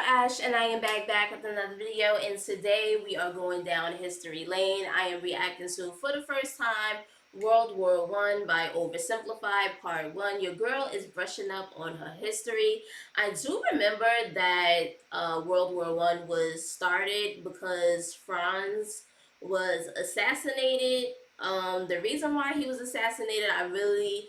Ash, and I am back with another video, and today we are going down history lane. I am reacting to, for the first time, World War I by Oversimplified Part 1. Your girl is brushing up on her history. I do remember that World War I was started because Franz was assassinated. The reason why he was assassinated, I really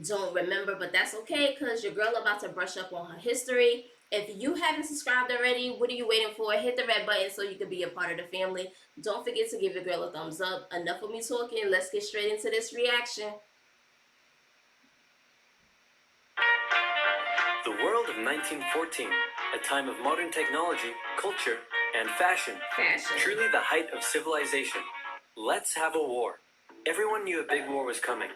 don't remember, but that's okay because your girl about to brush up on her history. If you haven't subscribed already, what are you waiting for? Hit the red button so you can be a part of the family. Don't forget to give your girl a thumbs up. Enough of me talking. Let's get straight into this reaction. The world of 1914, a time of modern technology, culture, and fashion. Truly the height of civilization. Let's have a war. Everyone knew a big war was coming.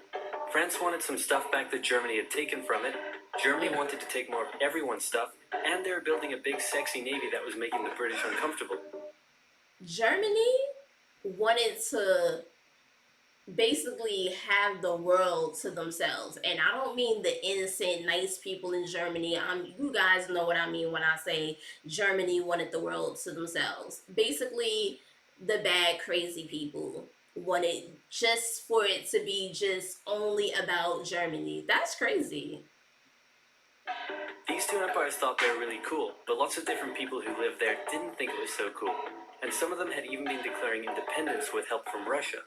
France wanted some stuff back that Germany had taken from it. Germany wanted to take more of everyone's stuff, and they were building a big sexy navy that was making the British uncomfortable. Germany wanted to basically have the world to themselves, and I don't mean the innocent nice people in Germany. You guys know what I mean when I say Germany wanted the world to themselves. Basically the bad crazy people wanted just for it to be just only about Germany. That's crazy. These two empires thought they were really cool, but lots of different people who lived there didn't think it was so cool, and some of them had even been declaring independence with help from Russia.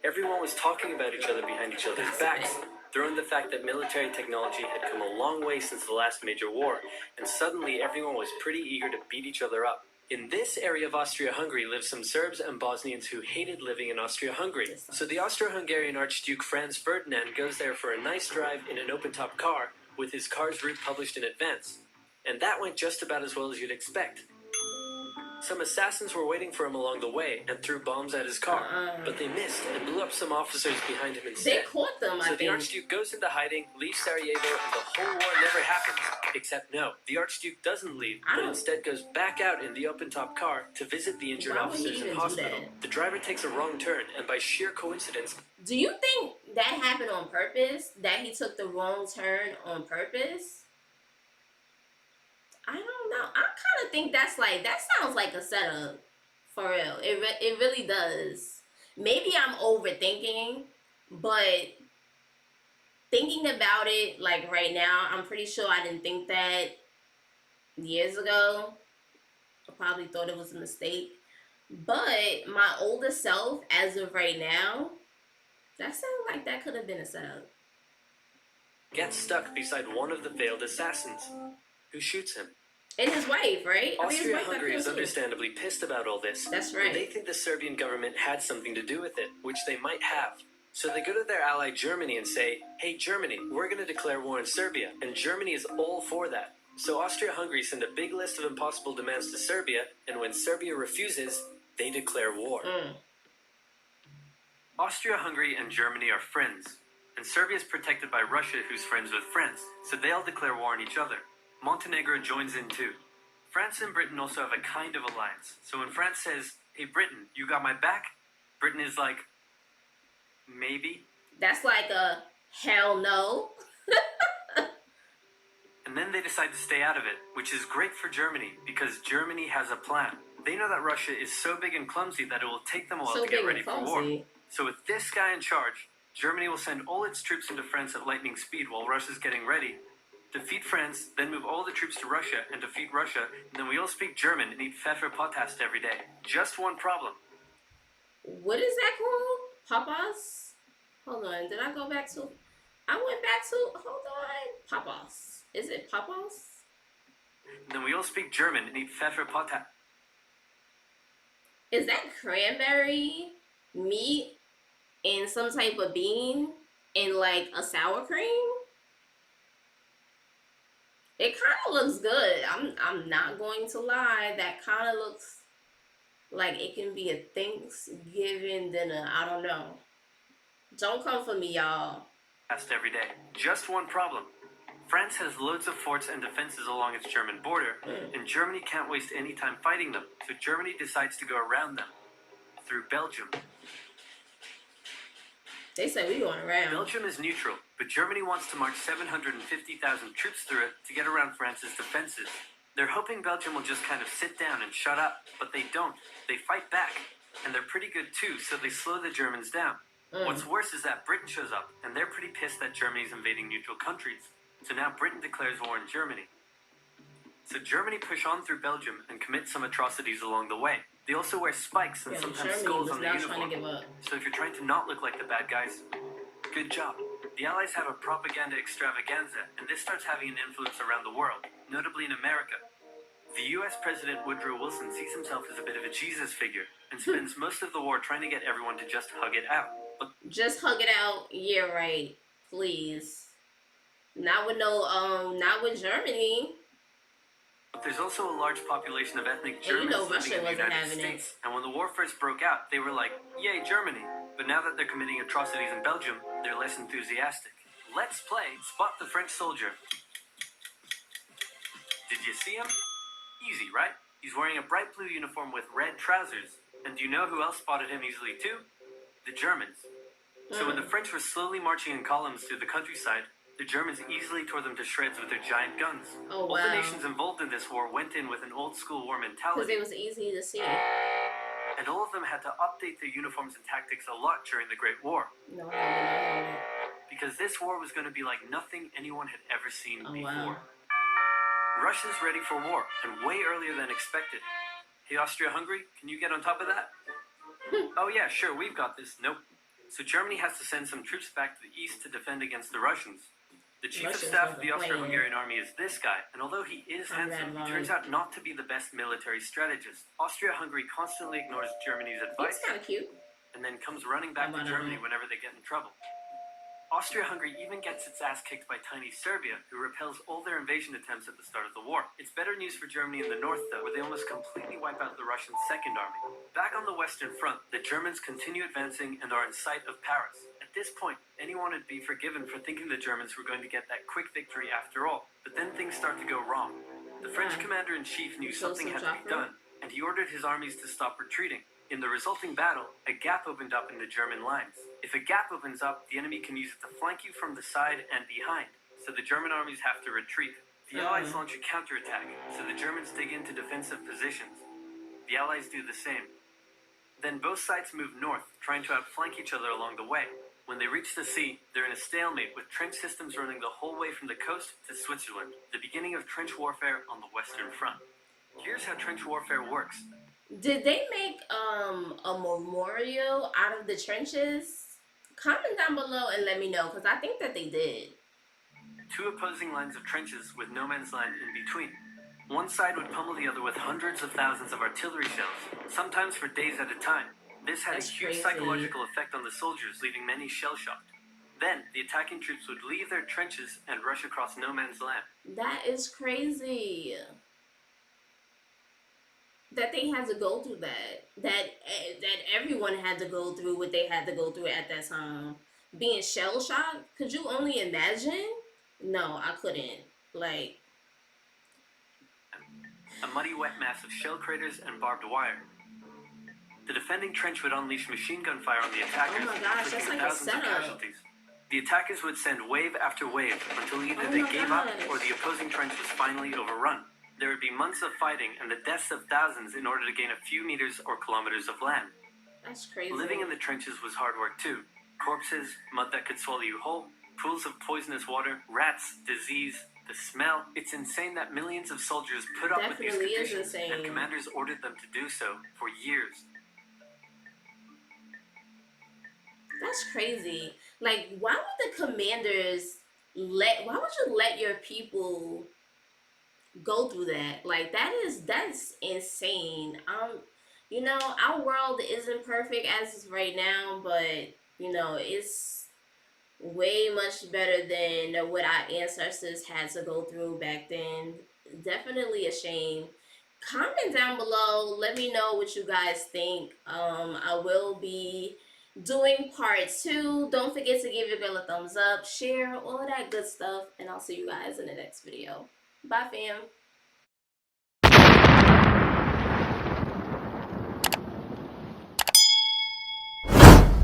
Everyone was talking about each other behind each other's backs, throwing the fact that military technology had come a long way since the last major war, and suddenly everyone was pretty eager to beat each other up. In this area of Austria-Hungary lived some Serbs and Bosnians who hated living in Austria-Hungary. So the Austro-Hungarian Archduke Franz Ferdinand goes there for a nice drive in an open-top car with his car's route published in advance. And that went just about as well as you'd expect. Some assassins were waiting for him along the way and threw bombs at his car, but they missed and blew up some officers behind him instead. They caught them, So the Archduke goes into hiding, leaves Sarajevo, and the whole war never happens. Except no, the Archduke doesn't leave, but instead goes back out in the open-top car to visit the injured officers in hospital. The driver takes a wrong turn, and by sheer coincidence... Do you think that happened on purpose? That he took the wrong turn on purpose? I don't know. I kind of think that sounds like a setup. For real. It really does. Maybe I'm overthinking, but thinking about it like right now, I'm pretty sure I didn't think that years ago. I probably thought it was a mistake. But my older self, as of right now, that sounds like that could have been a setup. Gets stuck beside one of the failed assassins, who shoots him. And his wife, right? Austria-Hungary is understandably pissed about all this. That's right. They think the Serbian government had something to do with it, which they might have. So they go to their ally Germany and say, hey Germany, we're going to declare war on Serbia, and Germany is all for that. So Austria-Hungary send a big list of impossible demands to Serbia, and when Serbia refuses, they declare war. Austria-Hungary and Germany are friends, and Serbia is protected by Russia, who's friends with France, so they all declare war on each other. Montenegro joins in too. France and Britain also have a kind of alliance, so when France says, hey Britain, you got my back? Britain is like, maybe? That's like a hell no. And then they decide to stay out of it, which is great for Germany, because Germany has a plan. They know that Russia is so big and clumsy that it will take them a while to get ready for war. So with this guy in charge, Germany will send all its troops into France at lightning speed while Russia's getting ready, defeat France, then move all the troops to Russia and defeat Russia, and then we all speak German and eat Pfefferpottast every day. Just one problem. What is that called? Papas? Hold on, did I go back to... I went back to... Hold on. Papas. Is it papas? And then we all speak German and eat Pfefferpottast. Is that cranberry meat and some type of bean and like a sour cream? It kind of looks good. I'm not going to lie. That kind of looks like it can be a Thanksgiving dinner. I don't know. Don't come for me, y'all. Every day. Just one problem. France has loads of forts and defenses along its German border, and Germany can't waste any time fighting them. So Germany decides to go around them through Belgium. They say we going around. Belgium is neutral, but Germany wants to march 750,000 troops through it to get around France's defenses. They're hoping Belgium will just kind of sit down and shut up, but they don't. They fight back, and they're pretty good too, so they slow the Germans down. What's worse is that Britain shows up, and they're pretty pissed that Germany's invading neutral countries. So now Britain declares war on Germany. So Germany push on through Belgium and commit some atrocities along the way. They also wear spikes and Yeah, sometimes Germany skulls was on the not trying uniform. to give up. So if you're trying to not look like the bad guys, good job. The Allies have a propaganda extravaganza, and this starts having an influence around the world, notably in America. The US President Woodrow Wilson sees himself as a bit of a Jesus figure and spends most of the war trying to get everyone to just hug it out. But Just hug it out. Yeah, right. Please. Not with not with Germany. there's also a large population of ethnic And Germans living Russia in the wasn't United having States. it. And when the war first broke out, they were like, yay, Germany. But now that they're committing atrocities in Belgium, they're less enthusiastic. Let's play Spot the French Soldier. Did you see him? Easy, right? He's wearing a bright blue uniform with red trousers. And do you know who else spotted him easily too? The Germans. So when the French were slowly marching in columns through the countryside, the Germans easily tore them to shreds with their giant guns. Oh, All the wow. nations involved in this war went in with an old school war Because mentality. it was easy to see. And all of them had to update their uniforms and tactics a lot during the Great War. No helmet. Because this war was going to be like nothing anyone had ever seen Oh, before. wow. Russia's ready for war, and way earlier than expected. Hey, Austria-Hungary, can you get on top of that? Oh yeah, sure, we've got this. Nope. So Germany has to send some troops back to the east to defend against the Russians. The chief of Russians staff of wasn't the Austro-Hungarian playing. army is this guy, and although he is handsome, Conrad he turns out not to be the best military strategist. Austria-Hungary constantly ignores Germany's He's advice kind of cute. and then comes running back to Germany whenever they get in trouble. Austria-Hungary even gets its ass kicked by tiny Serbia, who repels all their invasion attempts at the start of the war. It's better news for Germany in the north, though, where they almost completely wipe out the Russian Second Army. Back on the Western Front, the Germans continue advancing and are in sight of Paris. At this point, anyone would be forgiven for thinking the Germans were going to get that quick victory after all. But then things start to go wrong. The French commander-in-chief knew something had to be done, and he ordered his armies to stop retreating. In the resulting battle, a gap opened up in the German lines. If a gap opens up, the enemy can use it to flank you from the side and behind, so the German armies have to retreat. The Allies launch a counterattack, so the Germans dig into defensive positions. The Allies do the same. Then both sides move north, trying to outflank each other along the way. When they reach the sea, they're in a stalemate with trench systems running the whole way from the coast to Switzerland, the beginning of trench warfare on the Western Front. Here's how trench warfare works. Did they make a memorial out of the trenches? Comment down below and let me know, because I think that they did. Two opposing lines of trenches with no man's land in between. One side would pummel the other with hundreds of thousands of artillery shells, sometimes for days at a time. This had That's a huge crazy. psychological effect on the soldiers, leaving many shell-shocked. Then, the attacking troops would leave their trenches and rush across no man's land. That is crazy. That they had to go through that everyone had to go through what they had to go through at that time. Being shell shocked, could you only imagine? No, I couldn't. Like, A muddy wet mass of shell craters and barbed wire. The defending trench would unleash machine gun fire on the attackers, oh my gosh, that's inflicting like a thousands of setup. casualties. The attackers would send wave after wave until either Oh they my gave up gosh. or the opposing trench was finally overrun. There would be months of fighting and the deaths of thousands in order to gain a few meters or kilometers of land. That's crazy. Living in the trenches was hard work too. Corpses, mud that could swallow you whole, pools of poisonous water, rats, disease, the smell. It's insane that millions of soldiers put up with these Definitely is conditions, and insane. commanders ordered them to do so for years. That's crazy. Like, why would the commanders why would you let your people go through that? Like, that's insane. You know, our world isn't perfect as is right now, but you know, it's way much better than what our ancestors had to go through back then. Definitely a shame. Comment down below, let me know what you guys think. I will be doing part 2. Don't forget to give your girl a thumbs up, share, all of that good stuff, and I'll see you guys in the next video. Bye, fam.